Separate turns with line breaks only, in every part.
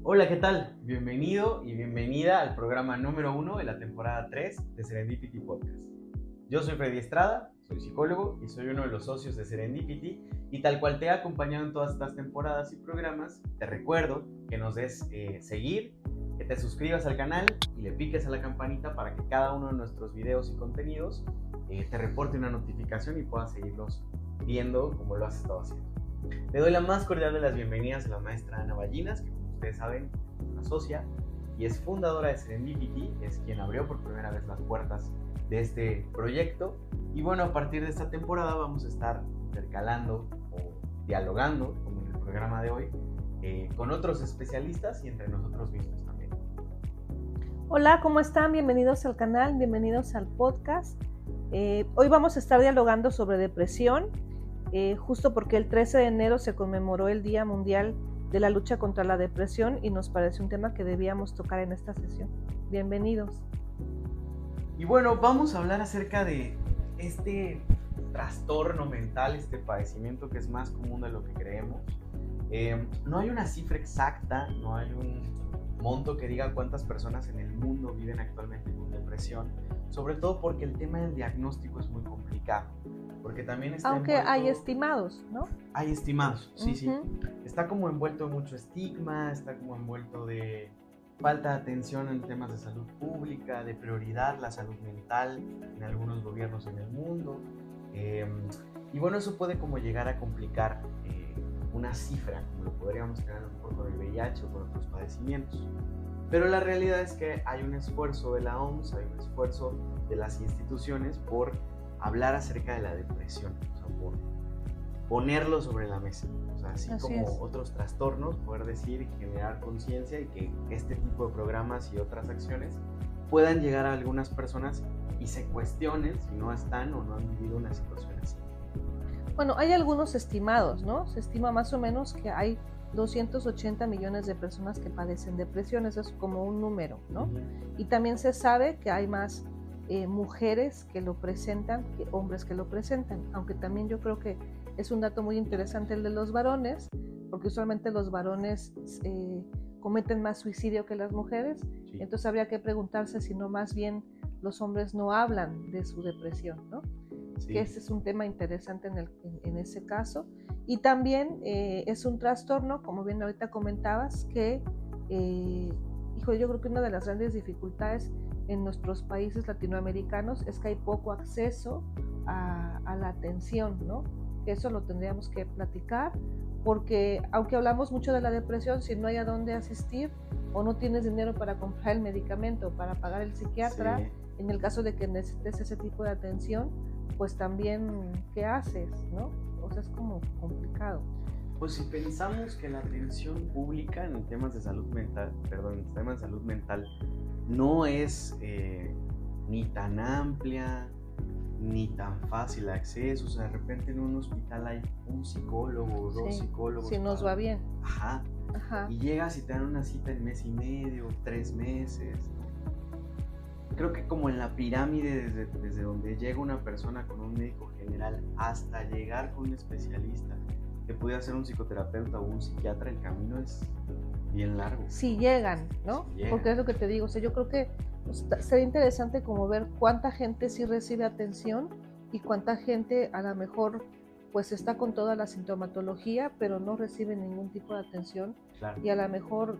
Hola, ¿qué tal? Bienvenido y bienvenida al programa número 1 de la temporada 3 de Serendipity Podcast. Yo soy Freddy Estrada, soy psicólogo y soy uno de los socios de Serendipity, y tal cual te he acompañado en todas estas temporadas y programas, te recuerdo que nos des seguir, que te suscribas al canal y le piques a la campanita para que cada uno de nuestros videos y contenidos te reporte una notificación y puedas seguirlos viendo como lo has estado haciendo. Le doy la más cordial de las bienvenidas a la maestra Ana Ballinas, que como ustedes saben es una socia y es fundadora de Serendipity, es quien abrió por primera vez las puertas de este proyecto. Y bueno, a partir de esta temporada vamos a estar intercalando o dialogando, como en el programa de hoy, con otros especialistas y entre nosotros mismos también.
Hola, ¿cómo están? Bienvenidos al canal, bienvenidos al podcast. Hoy vamos a estar dialogando sobre depresión, justo porque el 13 de enero se conmemoró el Día Mundial de la Lucha contra la Depresión y nos parece un tema que debíamos tocar en esta sesión. Bienvenidos.
Y bueno, vamos a hablar acerca de este trastorno mental, este padecimiento que es más común de lo que creemos. No hay una cifra exacta, no hay un monto que diga cuántas personas en el mundo viven actualmente con depresión, sobre todo porque el tema del diagnóstico es muy complicado, porque también está
Aunque
envuelto...
hay estimados, ¿no?
Hay estimados, sí,
Uh-huh.
sí. Está como envuelto de mucho estigma, está como envuelto de falta de atención en temas de salud pública, de prioridad la salud mental en algunos gobiernos en el mundo. Y bueno, eso puede como llegar a complicar una cifra, como lo podríamos tener a lo mejor con el VIH o con otros padecimientos. Pero la realidad es que hay un esfuerzo de la OMS, hay un esfuerzo de las instituciones por hablar acerca de la depresión, o sea, por ponerlo sobre la mesa, o sea, así como otros trastornos, poder decir y generar conciencia, y que este tipo de programas y otras acciones puedan llegar a algunas personas y se cuestionen si no están o no han vivido una situación así.
Bueno, hay algunos estimados, ¿no? Se estima más o menos que hay 280 millones de personas que padecen depresión, eso es como un número, ¿no? Uh-huh. Y también se sabe que hay más mujeres que lo presentan que hombres que lo presentan, aunque también yo creo que es un dato muy interesante el de los varones, porque usualmente los varones cometen más suicidio que las mujeres, sí. Entonces habría que preguntarse si no más bien los hombres no hablan de su depresión, ¿no? Sí. Que ese es un tema interesante en ese caso. Y también es un trastorno, como bien ahorita comentabas, que, yo creo que una de las grandes dificultades en nuestros países latinoamericanos es que hay poco acceso a la atención, ¿no? Que eso lo tendríamos que platicar, porque aunque hablamos mucho de la depresión, si no hay a dónde asistir o no tienes dinero para comprar el medicamento, para pagar el psiquiatra, sí. En el caso de que necesites ese tipo de atención, pues también, ¿qué haces, no? O sea, es como complicado.
Pues si pensamos que la atención pública en temas de salud mental, no es ni tan amplia, ni tan fácil acceso, o sea, de repente en un hospital hay un psicólogo o dos psicólogos.
Si nos va bien.
Ajá. Y llegas y te dan una cita en mes y medio, 3 meses. Creo que como en la pirámide, desde donde llega una persona con un médico general hasta llegar con un especialista que pudiera ser un psicoterapeuta o un psiquiatra, el camino es bien largo.
Si llegan, ¿no? Si llegan. Porque es lo que te digo, o sea, yo creo que sería interesante como ver cuánta gente sí recibe atención y cuánta gente a lo mejor pues está con toda la sintomatología, pero no recibe ningún tipo de atención. Claro. Y a lo mejor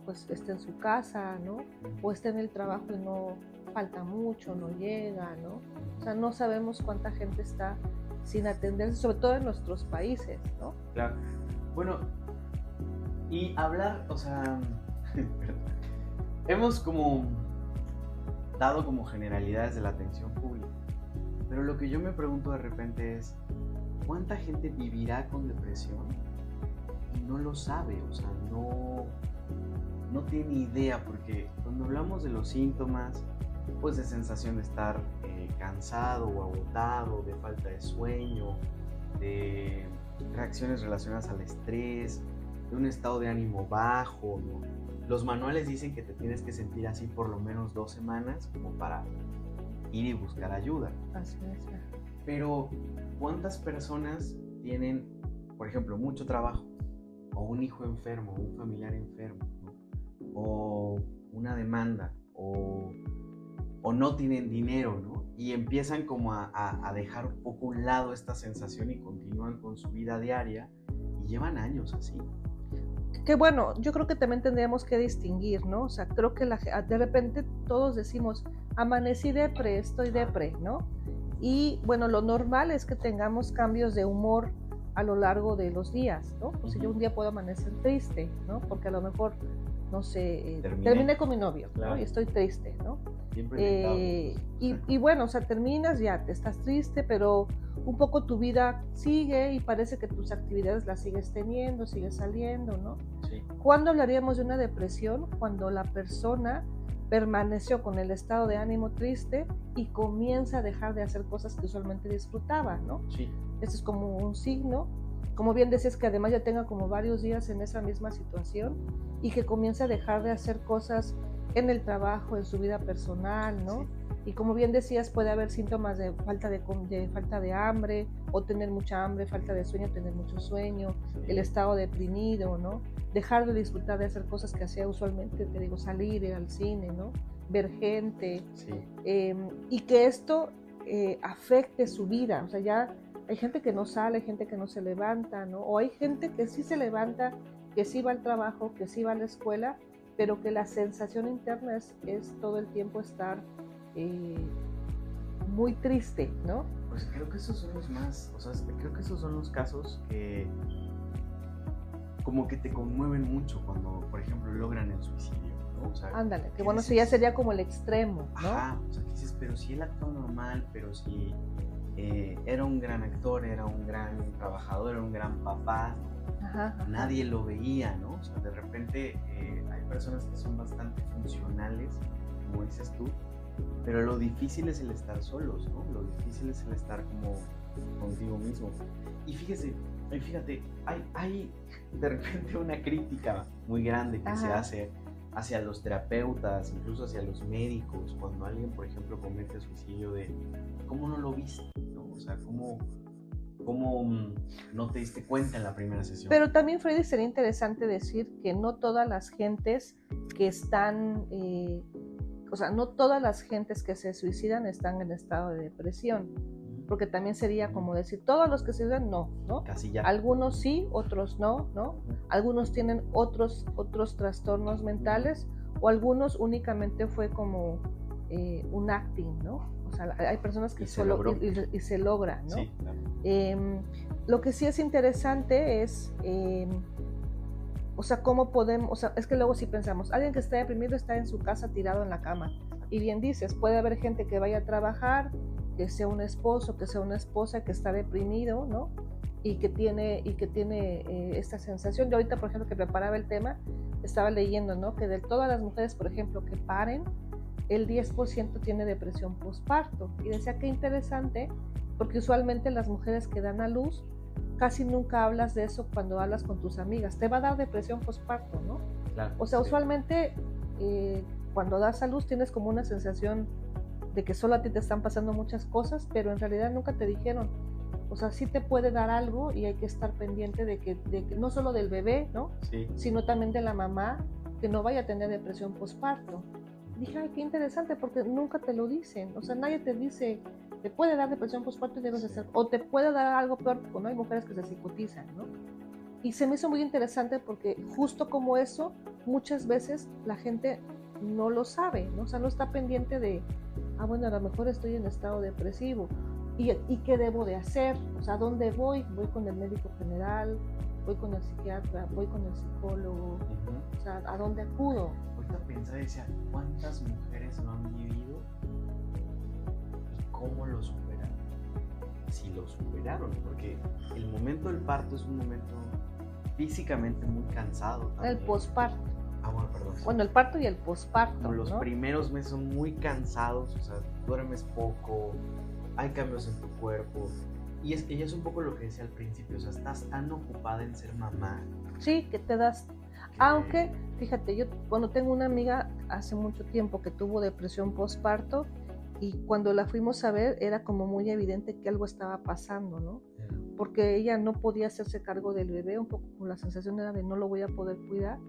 pues está en su casa, ¿no? O está en el trabajo y no falta mucho, no llega, ¿no? O sea, no sabemos cuánta gente está sin atenderse, sobre todo en nuestros países, ¿no?
Claro. Bueno, y hablar, o sea, hemos como dado como generalidades de la atención pública, pero lo que yo me pregunto de repente es, ¿cuánta gente vivirá con depresión y no lo sabe? O sea, no tiene idea, porque cuando hablamos de los síntomas, pues de sensación de estar cansado o agotado, de falta de sueño, de reacciones relacionadas al estrés, de un estado de ánimo bajo, ¿no? Los manuales dicen que te tienes que sentir así por lo menos 2 semanas como para ir y buscar ayuda.
Así es.
Pero ¿cuántas personas tienen, por ejemplo, mucho trabajo, o un hijo enfermo, un familiar enfermo, ¿no? O una demanda, o no tienen dinero, ¿no? Y empiezan como a dejar un poco a un lado esta sensación y continúan con su vida diaria y llevan años así.
Que bueno, yo creo que también tendríamos que distinguir, ¿no? O sea, creo que de repente todos decimos, amanecí depre, estoy depre, ¿no? Y bueno, lo normal es que tengamos cambios de humor a lo largo de los días, ¿no? O sea, yo un día puedo amanecer triste, ¿no? Porque a lo mejor, no sé, terminé con mi novio, claro, ¿no? Y estoy triste, ¿no? Y bueno, o sea, terminas, ya te estás triste, pero un poco tu vida sigue y parece que tus actividades las sigues teniendo, sigues saliendo, ¿no?
Sí.
¿Cuándo hablaríamos de una depresión? Cuando la persona permaneció con el estado de ánimo triste y comienza a dejar de hacer cosas que usualmente disfrutaba, ¿no?
Sí.
Eso es como un signo. Como bien decías, que además ya tenga como varios días en esa misma situación y que comienza a dejar de hacer cosas en el trabajo, en su vida personal, ¿no? Sí. Y como bien decías, puede haber síntomas de falta de hambre, o tener mucha hambre, falta de sueño, tener mucho sueño, sí. El estado deprimido, ¿no? Dejar de disfrutar de hacer cosas que hacía usualmente, te digo, salir, ir al cine, ¿no? Ver gente, sí. Y que esto afecte su vida. O sea, ya hay gente que no sale, hay gente que no se levanta, ¿no? O hay gente que sí se levanta, que sí va al trabajo, que sí va a la escuela, pero que la sensación interna es todo el tiempo estar muy triste, ¿no?
Pues creo que esos son los más, o sea, creo que esos son los casos que como que te conmueven mucho cuando, por ejemplo, logran el suicidio, ¿no? O sea,
ándale, que bueno, si ya sería como el extremo, ¿no?
Ajá, o sea, que dices, pero si él actuó normal, pero si era un gran actor, era un gran trabajador, era un gran papá, ajá. Nadie lo veía, ¿no? O sea, de repente hay personas que son bastante funcionales, como dices tú, pero lo difícil es el estar solos, ¿no? Lo difícil es el estar como contigo mismo. Y fíjate, hay de repente una crítica muy grande que se hace hacia los terapeutas, incluso hacia los médicos, cuando alguien, por ejemplo, comete suicidio, de ¿cómo no lo viste? ¿No? O sea, ¿cómo no te diste cuenta en la primera sesión?
Pero también, Freddy, sería interesante decir que no todas las gentes que están, o sea, no todas las gentes que se suicidan están en estado de depresión, porque también sería como decir, todos los que se suicidan, no.
Casi ya.
Algunos sí, otros no. Algunos tienen otros trastornos mentales, o algunos únicamente fue como un acting, ¿no? O sea, hay personas que se logra, ¿no?
Sí, claro.
Lo que sí es interesante es, o sea, cómo podemos, o sea, es que luego si pensamos, alguien que está deprimido está en su casa tirado en la cama, y bien dices, puede haber gente que vaya a trabajar, que sea un esposo, que sea una esposa que está deprimido, ¿no? Y que tiene esta sensación. Yo ahorita, por ejemplo, que preparaba el tema, estaba leyendo, ¿no? Que de todas las mujeres, por ejemplo, que paren, el 10% tiene depresión postparto. Y decía que interesante, porque usualmente las mujeres que dan a luz, casi nunca hablas de eso cuando hablas con tus amigas. Te va a dar depresión postparto, ¿no?
Claro,
o sea,
sí.
Usualmente cuando das a luz tienes como una sensación de que solo a ti te están pasando muchas cosas, pero en realidad nunca te dijeron. O sea, sí te puede dar algo y hay que estar pendiente de que no solo del bebé, ¿no?
Sí.
Sino también de la mamá, que no vaya a tener depresión postparto. Dije, ay, qué interesante, porque nunca te lo dicen. O sea, nadie te dice, te puede dar depresión postparto y debes hacer, o te puede dar algo peor, porque no hay mujeres que se psicotizan, ¿no? Y se me hizo muy interesante porque justo como eso, muchas veces la gente no lo sabe, ¿no? O sea, no está pendiente de, bueno, a lo mejor estoy en estado depresivo. ¿Y qué debo de hacer? O sea, ¿dónde voy? ¿Voy con el médico general? ¿Voy con el psiquiatra? ¿Voy con el psicólogo? O sea, ¿a dónde acudo?
Ahorita pensaba y decía, ¿cuántas mujeres lo han vivido? ¿Y cómo lo superaron? Si lo superaron, porque el momento del parto es un momento físicamente muy cansado también.
El posparto.
Bueno, perdón.
Bueno, el parto y el posparto,
como los
¿no?
primeros meses son muy cansados, o sea, duermes poco, hay cambios en tu cuerpo. Y ella es un poco lo que decía al principio, o sea, estás tan ocupada en ser mamá.
Sí, que te das. Aunque, fíjate, yo cuando tengo una amiga hace mucho tiempo que tuvo depresión postparto, y cuando la fuimos a ver era como muy evidente que algo estaba pasando, ¿no? porque ella no podía hacerse cargo del bebé, un poco con la sensación era de no lo voy a poder cuidar.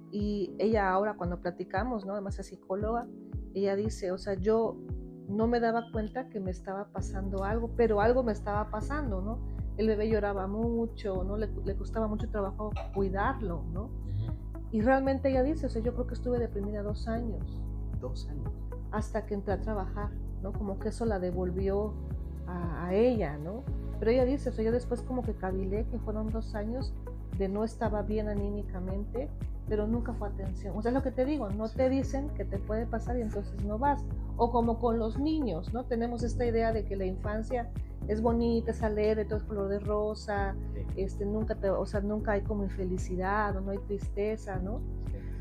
Y ella ahora cuando platicamos, ¿no? Además es psicóloga, ella dice, o sea, yo no me daba cuenta que me estaba pasando algo, pero algo me estaba pasando, ¿no? El bebé lloraba mucho, ¿no? Le costaba mucho trabajo cuidarlo, ¿no? Y realmente ella dice, o sea, yo creo que estuve deprimida 2 años.
2 años.
Hasta que entré a trabajar, ¿no? Como que eso la devolvió a ella, ¿no? Pero ella dice, o sea, yo después como que cavilé que fueron 2 años de no estaba bien anímicamente, pero nunca fue atención. O sea, es lo que te digo, no te dicen que te puede pasar y entonces no vas. O como con los niños, ¿no? Tenemos esta idea de que la infancia es bonita, es alegre, todo es color de rosa, nunca hay como infelicidad o no hay tristeza, ¿no?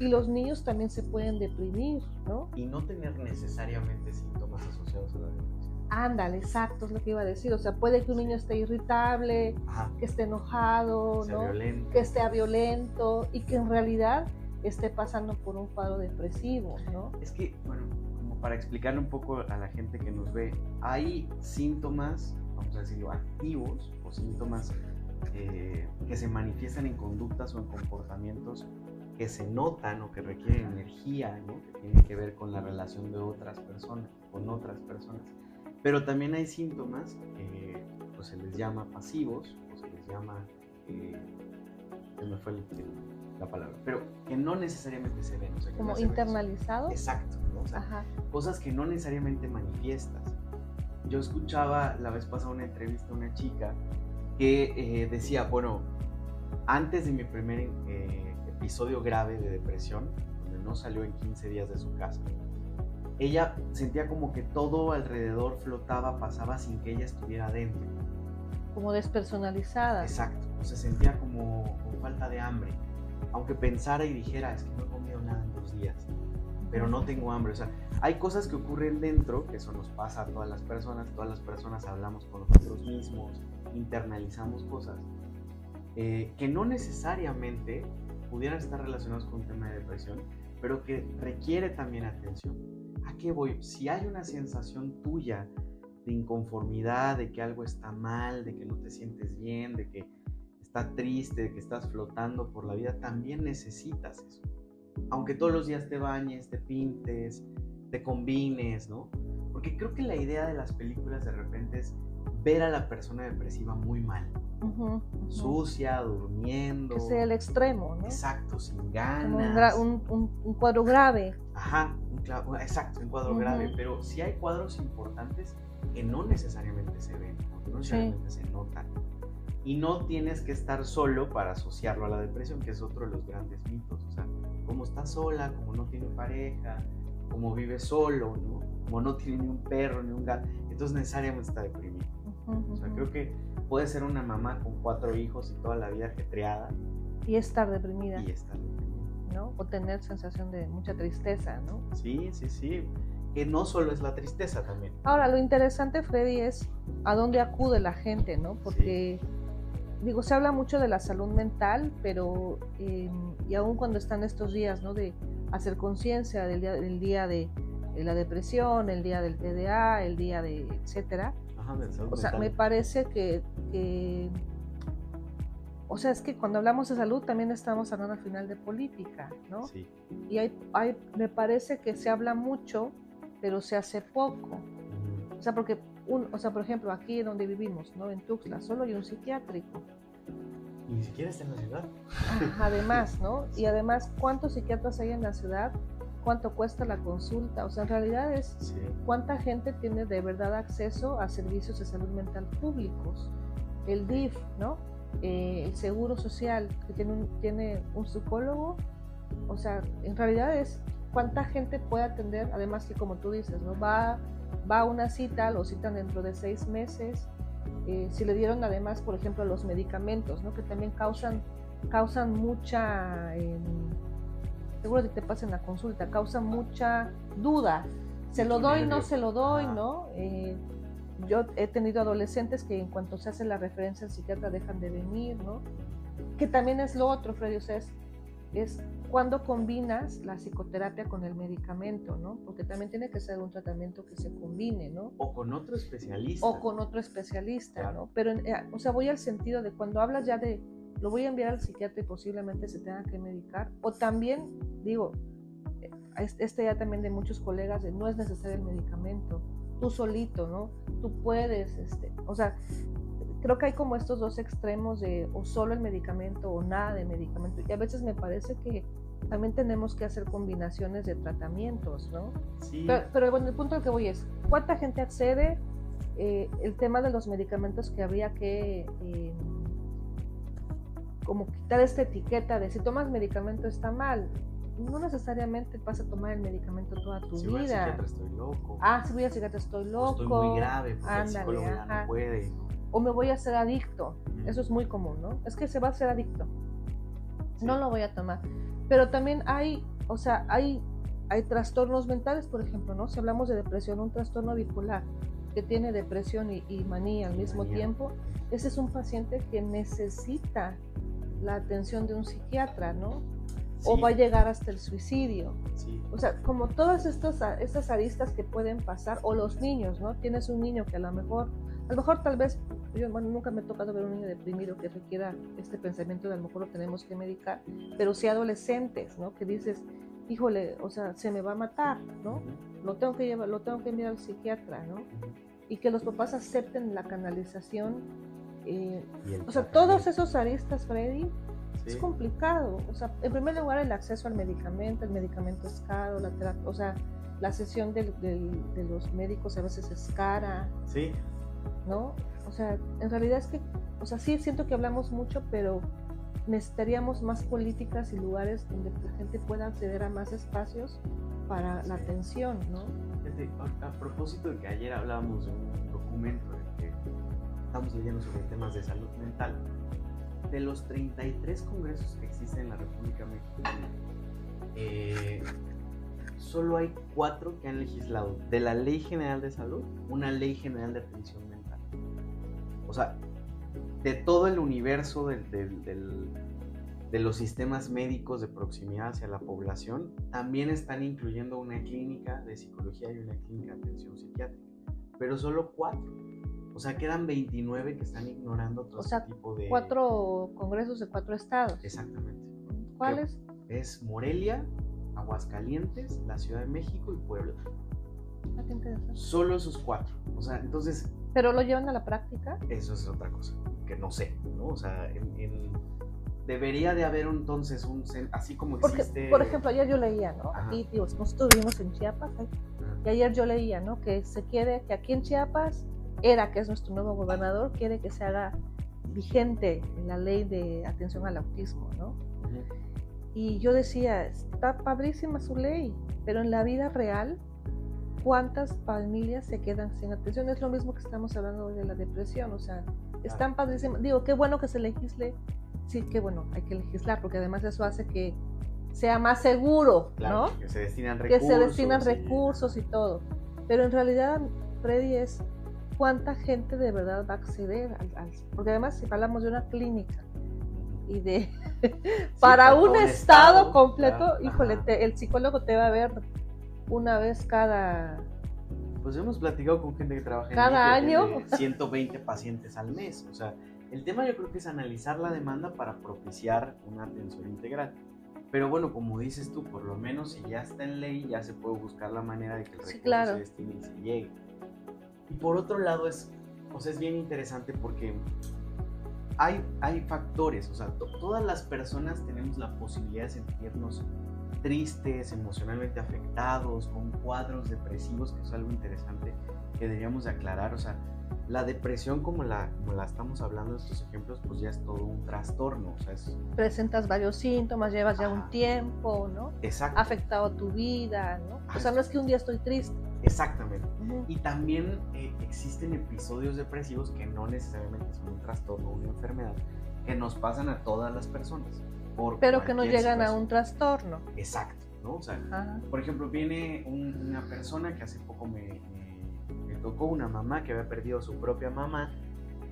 Y los niños también se pueden deprimir, ¿no?
Y no tener necesariamente síntomas asociados a la depresión.
Ándale, exacto, es lo que iba a decir. O sea, puede que un niño esté irritable, que esté enojado, ¿no? Que esté violento y que en realidad esté pasando por un cuadro depresivo, ¿no?
Es que, bueno, como para explicarle un poco a la gente que nos ve, hay síntomas, vamos a decirlo, activos o síntomas que se manifiestan en conductas o en comportamientos que se notan o que requieren energía, ¿no? Que tienen que ver con la relación de otras personas, con otras personas. Pero también hay síntomas que pues, se les llama pasivos o se les llama, se me fue la palabra, pero que no necesariamente se ven. O sea, que
como
no
internalizados.
Exacto, ¿no? O sea, cosas que no necesariamente manifiestas. Yo escuchaba la vez pasada una entrevista a una chica que decía, bueno, antes de mi primer episodio grave de depresión, donde no salió en 15 días de su casa, ella sentía como que todo alrededor flotaba, pasaba sin que ella estuviera dentro.
Como despersonalizada.
Exacto, o se sentía como con falta de hambre. Aunque pensara y dijera, es que no he comido nada en 2 días, pero no tengo hambre. O sea, hay cosas que ocurren dentro, que eso nos pasa a todas las personas hablamos con nosotros mismos, internalizamos cosas, que no necesariamente pudieran estar relacionados con un tema de depresión, pero que requiere también atención. ¿A qué voy? Si hay una sensación tuya de inconformidad, de que algo está mal, de que no te sientes bien, de que estás triste, de que estás flotando por la vida, también necesitas eso. Aunque todos los días te bañes, te pintes, te combines, ¿no? Porque creo que la idea de las películas de repente es ver a la persona depresiva muy mal. Sucia, durmiendo.
Que sea el extremo, ¿no?
Exacto, sin ganas.
Un cuadro grave.
Ajá, exacto, un cuadro grave. Pero sí hay cuadros importantes que no necesariamente se ven, que no necesariamente se notan. Y no tienes que estar solo para asociarlo a la depresión, que es otro de los grandes mitos. O sea, como está sola, como no tiene pareja, como vive solo, ¿no? Como no tiene ni un perro ni un gato, entonces necesariamente está deprimido. O sea, creo que puede ser una mamá con 4 hijos y toda la vida ajetreada.
Y estar deprimida.
¿No?
O tener sensación de mucha tristeza, ¿no?
Sí. Que no solo es la tristeza también.
Ahora, lo interesante, Freddy, es a dónde acude la gente, ¿no? Porque, digo, se habla mucho de la salud mental, pero, y aún cuando están estos días, ¿no? De hacer conciencia del día de la depresión, el día del TDA, el día de etcétera. O sea, me parece que o sea, es que cuando hablamos de salud también estamos hablando al final de política, ¿no?
Sí.
Y me parece que se habla mucho, pero se hace poco. O sea, porque, por ejemplo, aquí donde vivimos, ¿no? En Tuxtla, solo hay un psiquiátrico.
Y ni siquiera está en la ciudad.
Además, ¿no? Y además, ¿cuántos psiquiatras hay en la ciudad? ¿Cuánto cuesta la consulta? O sea, en realidad es cuánta gente tiene de verdad acceso a servicios de salud mental públicos. El DIF, ¿no? El Seguro Social, que tiene un psicólogo. O sea, en realidad es cuánta gente puede atender, además que como tú dices, ¿no? Va a una cita, lo citan dentro de 6 meses. Si le dieron además, por ejemplo, los medicamentos, ¿no? Que también causan mucha... seguro que te pasen la consulta, causa mucha duda. ¿Se lo doy, no se lo doy, no? Yo he tenido adolescentes que en cuanto se hace la referencia al psiquiatra dejan de venir, ¿no? Que también es lo otro, Freddy, o sea, es cuando combinas la psicoterapia con el medicamento, ¿no? Porque también tiene que ser un tratamiento que se combine, ¿no?
O con otro especialista.
O con otro especialista,
claro.
¿no? Pero, o sea, voy al sentido de cuando hablas ya de, lo voy a enviar al psiquiatra y posiblemente se tenga que medicar, o también, digo, ya también de muchos colegas, de no es necesario el medicamento, tú solito, ¿no? Tú puedes, o sea, creo que hay como estos dos extremos de o solo el medicamento o nada de medicamento, y a veces me parece que también tenemos que hacer combinaciones de tratamientos, ¿no?
Sí.
Pero bueno, el punto al que voy es, ¿cuánta gente accede? El tema de los medicamentos que habría que como quitar esta etiqueta de si tomas medicamento está mal. No necesariamente vas a tomar el medicamento toda tu
si
vida.
Voy al psiquiatra estoy loco.
Si voy al psiquiatra estoy loco.
O estoy muy grave porque el psicólogo ya no puede.
O me voy a hacer adicto. Eso es muy común, ¿no? Es que se va a hacer adicto. Sí. No lo voy a tomar. Pero también hay trastornos mentales, por ejemplo, ¿no? Si hablamos de depresión, un trastorno bipolar que tiene depresión y manía al mismo tiempo, ese es un paciente que necesita la atención de un psiquiatra, ¿no? Sí. O va a llegar hasta el suicidio.
Sí.
O sea, como todas estas aristas que pueden pasar, o los niños, ¿no? Tienes un niño que a lo mejor tal vez, nunca me ha tocado ver un niño deprimido que requiera este pensamiento de a lo mejor lo tenemos que medicar, pero sí adolescentes, ¿no? Que dices, híjole, o sea, se me va a matar, ¿no? Lo tengo que enviar al psiquiatra, ¿no? Y que los papás acepten la canalización. O sea, todos esos aristas, Freddy, es complicado. O sea, en primer lugar, el acceso al medicamento, el medicamento es caro, la terapia, o sea, la sesión de los médicos a veces es cara.
Sí.
¿No? O sea, en realidad es que, o sea, sí siento que hablamos mucho, pero necesitaríamos más políticas y lugares donde la gente pueda acceder a más espacios para la atención, ¿no?
A propósito de que ayer hablábamos de un documento que estamos leyendo sobre temas de salud mental, de los 33 congresos que existen en la República Mexicana, solo hay 4 que han legislado de la Ley General de Salud una Ley General de Atención Mental. O sea, de todo el universo de los sistemas médicos de proximidad hacia la población, también están incluyendo una clínica de psicología y una clínica de atención psiquiátrica, pero solo 4. O sea, quedan 29 que están ignorando todo ese tipo de...
4 congresos de 4 estados.
Exactamente.
¿Cuáles?
Es Morelia, Aguascalientes, la Ciudad de México y Puebla.
Qué interesante.
Solo esos 4. O sea, entonces...
¿Pero lo llevan a la práctica?
Eso es otra cosa, que no sé, ¿no? O sea, debería de haber entonces así como existe...
Porque, por ejemplo, ayer yo leía, ¿no? Ajá. Aquí, digo, nosotros vivimos en Chiapas, y ayer yo leía, ¿no? Que que aquí en Chiapas, que es nuestro nuevo gobernador, quiere que se haga vigente la ley de atención al autismo, ¿no? Y yo decía, está padrísima su ley, pero en la vida real, ¿cuántas familias se quedan sin atención? Es lo mismo que estamos hablando hoy de la depresión, o sea, están padrísimas. Digo, qué bueno que se legisle, sí, qué bueno, hay que legislar, porque además eso hace que sea más seguro,
claro,
¿no?
Que se destinan
recursos y todo. Pero en realidad, Freddy, es cuánta gente de verdad va a acceder porque además si hablamos de una clínica y de para un estado completo, claro, híjole, el psicólogo te va a ver una vez cada...
Pues hemos platicado con gente que trabaja
cada año
120 pacientes al mes. O sea, el tema yo creo que es analizar la demanda para propiciar una atención integral. Pero bueno, como dices tú, por lo menos si ya está en ley, ya se puede buscar la manera de que el recurso se destine y se llegue. Y por otro lado es bien interesante porque hay factores, o sea, todas las personas tenemos la posibilidad de sentirnos tristes, emocionalmente afectados, con cuadros depresivos, que es algo interesante que deberíamos de aclarar. O sea, la depresión como la estamos hablando en estos ejemplos, pues ya es todo un trastorno. O sea,
presentas varios síntomas, llevas ya un tiempo, ¿no?
Exacto.
Ha afectado tu vida, ¿no? O sea, no es que un día estoy triste.
Exactamente. Y también existen episodios depresivos que no necesariamente son un trastorno o una enfermedad, que nos pasan a todas las personas.
Pero que no llegan a un trastorno.
Exacto, ¿no? O sea, por ejemplo, viene una persona que hace poco me tocó, una mamá que había perdido a su propia mamá,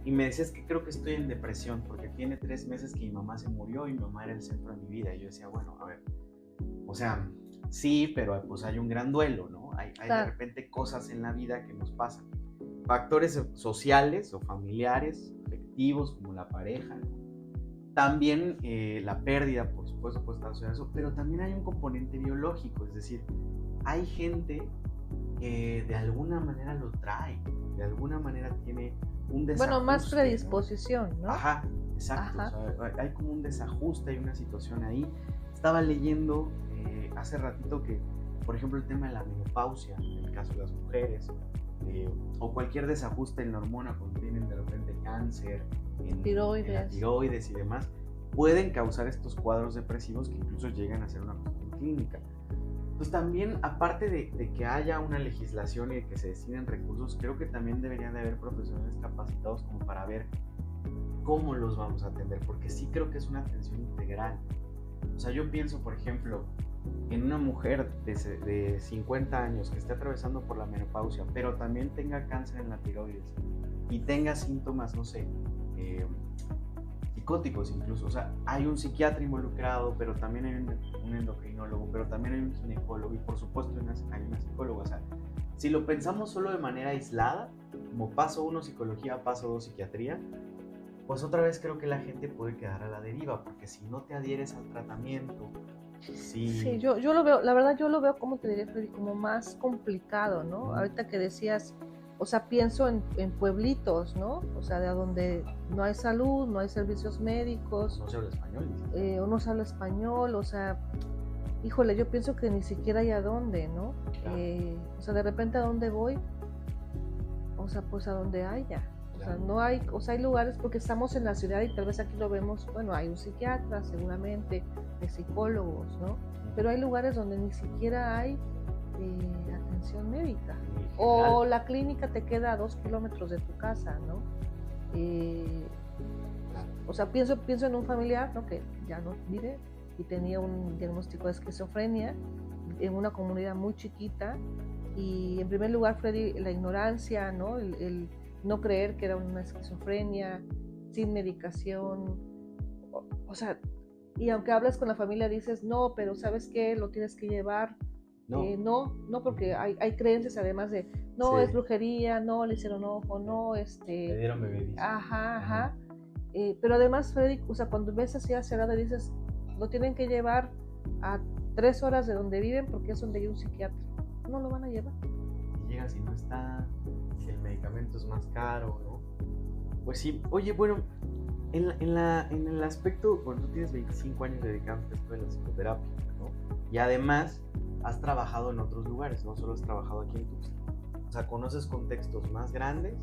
y me decía, es que creo que estoy en depresión, porque tiene 3 meses que mi mamá se murió y mi mamá era el centro de mi vida. Y yo decía, bueno, a ver, sea, sí, pero pues hay un gran duelo, ¿no? Hay de
Claro.
repente cosas en la vida que nos pasan. Factores sociales o familiares, afectivos, como la pareja, ¿no? También la pérdida, por supuesto, puede estar asociada a eso, pero también hay un componente biológico, es decir, hay gente que de alguna manera lo trae, de alguna manera tiene un
Bueno, más
desajuste, ¿no?
predisposición, ¿no?
Ajá, exacto.
Ajá.
O sea, hay como un desajuste, hay una situación ahí. Estaba leyendo hace ratito que, por ejemplo, el tema de la menopausia, en el caso de las mujeres, o cualquier desajuste en la hormona cuando tienen de repente cáncer, en la tiroides y demás, pueden causar estos cuadros depresivos que incluso llegan a ser una cuestión clínica. Pues también, aparte de que haya una legislación y de que se destinen recursos, creo que también deberían de haber profesionales capacitados como para ver cómo los vamos a atender, porque sí creo que es una atención integral. O sea, yo pienso, por ejemplo, en una mujer de 50 años que esté atravesando por la menopausia, pero también tenga cáncer en la tiroides y tenga síntomas, no sé, psicóticos incluso. O sea, hay un psiquiatra involucrado, pero también hay un endocrinólogo, pero también hay un ginecólogo y por supuesto hay una psicóloga. O sea, si lo pensamos solo de manera aislada, como paso 1 psicología, paso 2 psiquiatría, pues otra vez creo que la gente puede quedar a la deriva, porque si no te adhieres al tratamiento,
Sí, yo lo veo, la verdad yo lo veo, como te diría, Freddy, como más complicado, ¿no? Ahorita que decías, o sea, pienso en pueblitos, ¿no? O sea, de donde no hay salud, no hay servicios médicos.
No se habla español.
O no se habla español, o sea, híjole, yo pienso que ni siquiera hay a dónde, ¿no?
Claro.
O sea, de repente a dónde voy, o sea, pues a donde haya. O sea, no hay, o sea, hay lugares, porque estamos en la ciudad y tal vez aquí lo vemos, bueno, hay un psiquiatra seguramente, hay psicólogos, ¿no? Pero hay lugares donde ni siquiera hay atención médica. O la clínica te queda a 2 kilómetros de tu casa, ¿no? O sea, pienso en un familiar, ¿no? Que ya no vive y tenía un diagnóstico de esquizofrenia en una comunidad muy chiquita. Y en primer lugar, Freddy, la ignorancia, ¿no? El no creer que era una esquizofrenia, sin medicación. O sea, y aunque hablas con la familia dices, no, pero ¿sabes qué? Lo tienes que llevar. No, porque hay creencias además de, no, es brujería, no, le hicieron ojo, no,
le dieron bebé.
Ajá. Pero además, Freddy, o sea, cuando ves así hacia lado dices, lo tienen que llevar a 3 horas de donde viven porque es donde hay un psiquiatra. No lo van a llevar.
Si llega, si no está, si el medicamento es más caro, ¿no? Pues sí. Oye, bueno, en el aspecto, bueno, tú tienes 25 años dedicándote a esto de la psicoterapia, ¿no? Y además has trabajado en otros lugares, no solo has trabajado aquí en Tuxtla. O sea, conoces contextos más grandes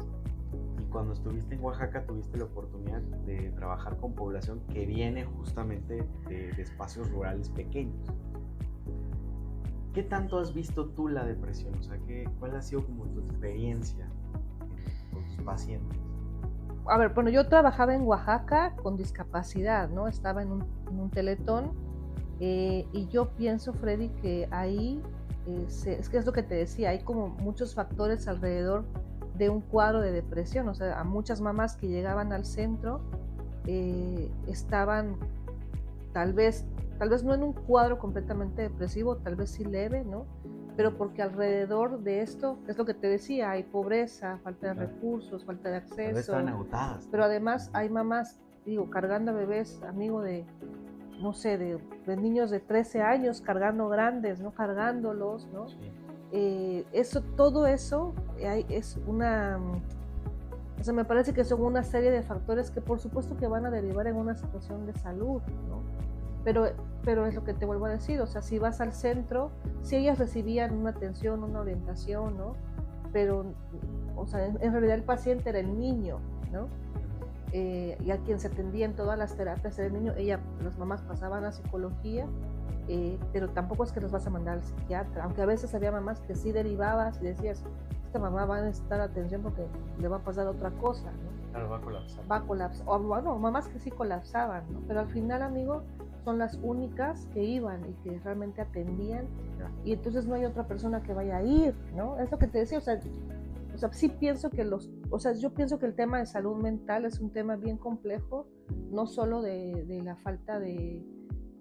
y cuando estuviste en Oaxaca tuviste la oportunidad de trabajar con población que viene justamente de espacios rurales pequeños. ¿Qué tanto has visto tú la depresión? O sea, ¿cuál ha sido como tu experiencia con tus pacientes?
A ver, bueno, yo trabajaba en Oaxaca con discapacidad, ¿no? Estaba en un teletón y yo pienso, Freddy, que ahí, es que es lo que te decía, hay como muchos factores alrededor de un cuadro de depresión. O sea, a muchas mamás que llegaban al centro estaban tal vez no en un cuadro completamente depresivo, tal vez sí leve, ¿no? Pero porque alrededor de esto, es lo que te decía, hay pobreza, falta de recursos, falta de acceso.
Tal vez están agotadas.
Pero además hay mamás, digo, cargando a bebés, amigo de, no sé, de niños de 13 años cargando grandes, ¿no? Cargándolos, ¿no? Sí. Todo eso es una... O sea, me parece que son una serie de factores que por supuesto que van a derivar en una situación de salud, ¿no? Pero es lo que te vuelvo a decir, o sea, si vas al centro, si ellas recibían una atención, una orientación, ¿no? Pero, o sea, en realidad el paciente era el niño, ¿no? Y a quien se atendía en todas las terapias era el niño. Las mamás pasaban a psicología, pero tampoco es que los vas a mandar al psiquiatra, aunque a veces había mamás que sí derivabas y decías, esta mamá va a necesitar atención porque le va a pasar otra cosa, ¿no?
Claro, va a colapsar.
Va a colapsar, o bueno, mamás que sí colapsaban, ¿no? Pero al final, amigo, son las únicas que iban y que realmente atendían, y entonces no hay otra persona que vaya a ir, ¿no? Es lo que te decía, o sea, sí pienso que yo pienso que el tema de salud mental es un tema bien complejo, no solo de la falta de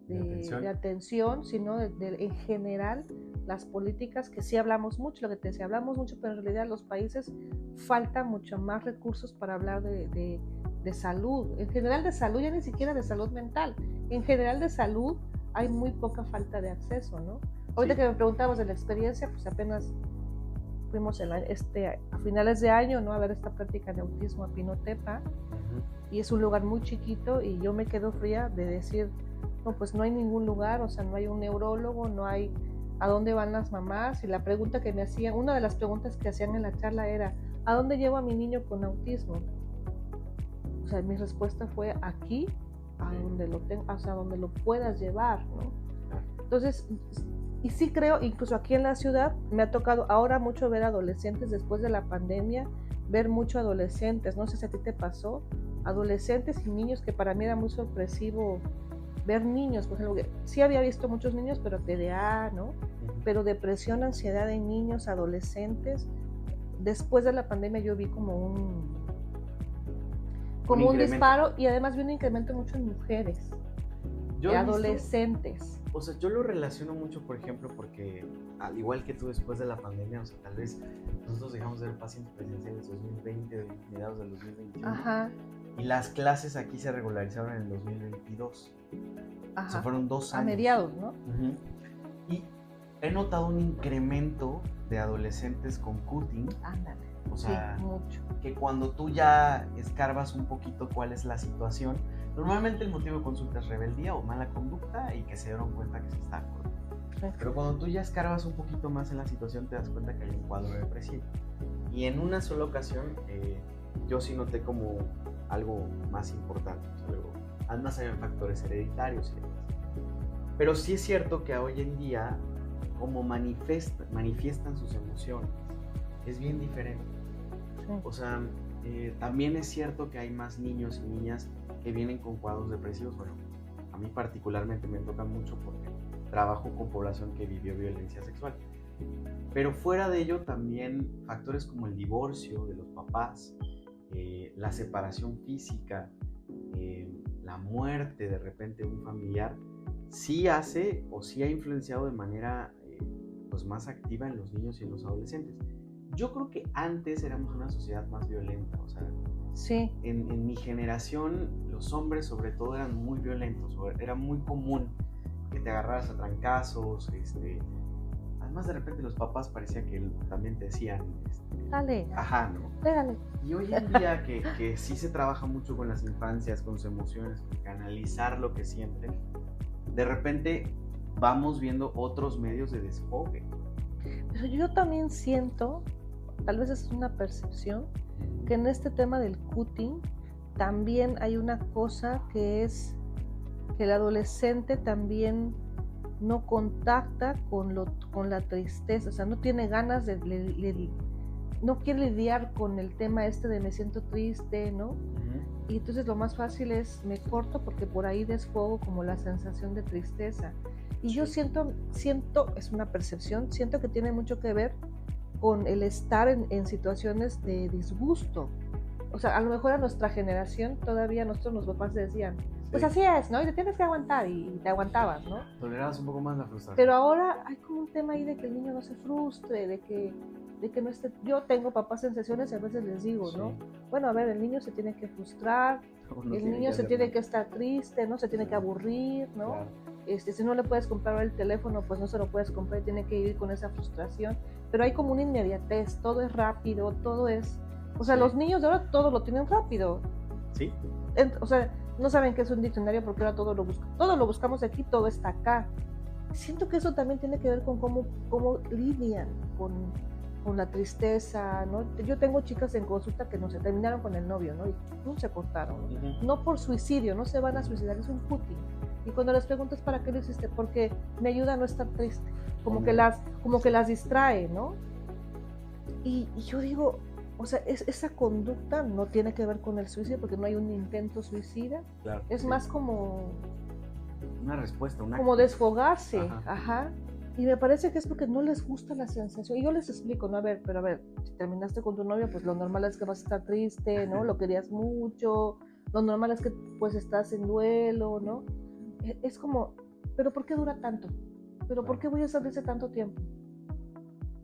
de atención, sino en general las políticas, que sí hablamos mucho, lo que te decía, hablamos mucho, pero en realidad los países falta mucho más recursos para hablar de salud, en general de salud, ya ni siquiera de salud mental, en general de salud hay muy poca falta de acceso, ¿no? Ahorita que me preguntabas de la experiencia, pues apenas fuimos a finales de año, ¿no? A ver esta práctica de autismo a Pinotepa, y es un lugar muy chiquito y yo me quedo fría de decir, no, pues no hay ningún lugar, o sea, no hay un neurólogo, no hay a dónde van las mamás, y la pregunta que me hacían, una de las preguntas que hacían en la charla era, ¿a dónde llevo a mi niño con autismo? O sea, mi respuesta fue aquí, a donde lo tengo, o sea, donde lo puedas llevar, ¿no? Entonces, y sí creo, incluso aquí en la ciudad, me ha tocado ahora mucho ver adolescentes después de la pandemia, ver mucho adolescentes, no sé si a ti te pasó, adolescentes y niños, que para mí era muy sorpresivo ver niños, por ejemplo, sí había visto muchos niños, pero TDA, ¿no? Pero depresión, ansiedad en niños, adolescentes. Después de la pandemia yo vi como un disparo, y además vi un incremento mucho en mujeres, adolescentes.
O sea, yo lo relaciono mucho, por ejemplo, porque al igual que tú después de la pandemia, o sea, tal vez nosotros dejamos de ver pacientes presenciales en 2020, mediados del 2021.
Ajá.
Y las clases aquí se regularizaron en el 2022.
Ajá.
O sea, fueron 2 años.
A mediados, ¿no?
Y he notado un incremento de adolescentes con cutting.
Ándale.
O sea,
sí, mucho.
Que cuando tú ya escarbas un poquito cuál es la situación, normalmente el motivo de consulta es rebeldía o mala conducta y que se dieron cuenta que se está acordando. Pero cuando tú ya escarbas un poquito más en la situación, te das cuenta que hay un cuadro depresivo. Y en una sola ocasión, yo sí noté como algo más importante. O sea, luego, además hay factores hereditarios y demás. Pero sí es cierto que hoy en día, como manifiestan sus emociones, es bien diferente. Sí. O sea, también es cierto que hay más niños y niñas que vienen con cuadros depresivos. Bueno, a mí particularmente me toca mucho porque trabajo con población que vivió violencia sexual. Pero fuera de ello también factores como el divorcio de los papás, la separación física, la muerte de repente de un familiar, sí hace o sí ha influenciado de manera pues más activa en los niños y en los adolescentes. Yo creo que antes éramos una sociedad más violenta, o sea,
sí.
En mi generación los hombres sobre todo eran muy violentos, era muy común que te agarraras a trancazos, además de repente los papás parecía que también te decían,
dale,
ajá, ¿no?
Dale.
Y hoy en día que sí se trabaja mucho con las infancias, con sus emociones, con canalizar lo que sienten, de repente vamos viendo otros medios de desfogue.
Pero yo también siento, tal vez es una percepción, que en este tema del cutting también hay una cosa que es que el adolescente también no contacta con la tristeza, o sea, no tiene ganas no quiere lidiar con el tema de me siento triste, ¿no? Y entonces lo más fácil es me corto porque por ahí desfogo como la sensación de tristeza. Y yo siento, es una percepción, siento que tiene mucho que ver con el estar en situaciones de disgusto. O sea, a lo mejor a nuestra generación todavía los papás decían, pues así es, ¿no? Y te tienes que aguantar, y te aguantabas, ¿no?
Tolerabas un poco más la frustración.
Pero ahora hay como un tema ahí de que el niño no se frustre, de que no esté... Yo tengo papás en sesiones y a veces les digo, ¿no? Bueno, a ver, el niño se tiene que frustrar, el niño se tiene que estar triste, ¿no? Se tiene que aburrir, ¿no? Claro. Si no le puedes comprar el teléfono, pues no se lo puedes comprar y tiene que ir con esa frustración. Pero hay como una inmediatez, todo es rápido, todo es... O sea, los niños de ahora todo lo tienen rápido.
Sí.
O sea, no saben qué es un diccionario porque ahora todo lo buscamos aquí, todo está acá. Siento que eso también tiene que ver con cómo lidian con la tristeza, ¿no? Yo tengo chicas en consulta que no se terminaron con el novio, ¿no? Y no se cortaron, ¿no? No por suicidio, no se van a suicidar, es un cutting. Y cuando les preguntas para qué lo hiciste, porque me ayuda a no estar triste, como que las distrae, ¿no? Y yo digo, o sea, esa conducta no tiene que ver con el suicidio porque no hay un intento suicida. Claro, es más como...
una respuesta,
como desfogarse, ajá. Y me parece que es porque no les gusta la sensación. Y yo les explico, ¿no? A ver, si terminaste con tu novio, pues lo normal es que vas a estar triste, ¿no? Lo querías mucho. Lo normal es que pues estás en duelo, ¿no? Es como ¿pero por qué dura tanto? ¿Pero por qué voy a salirse tanto tiempo?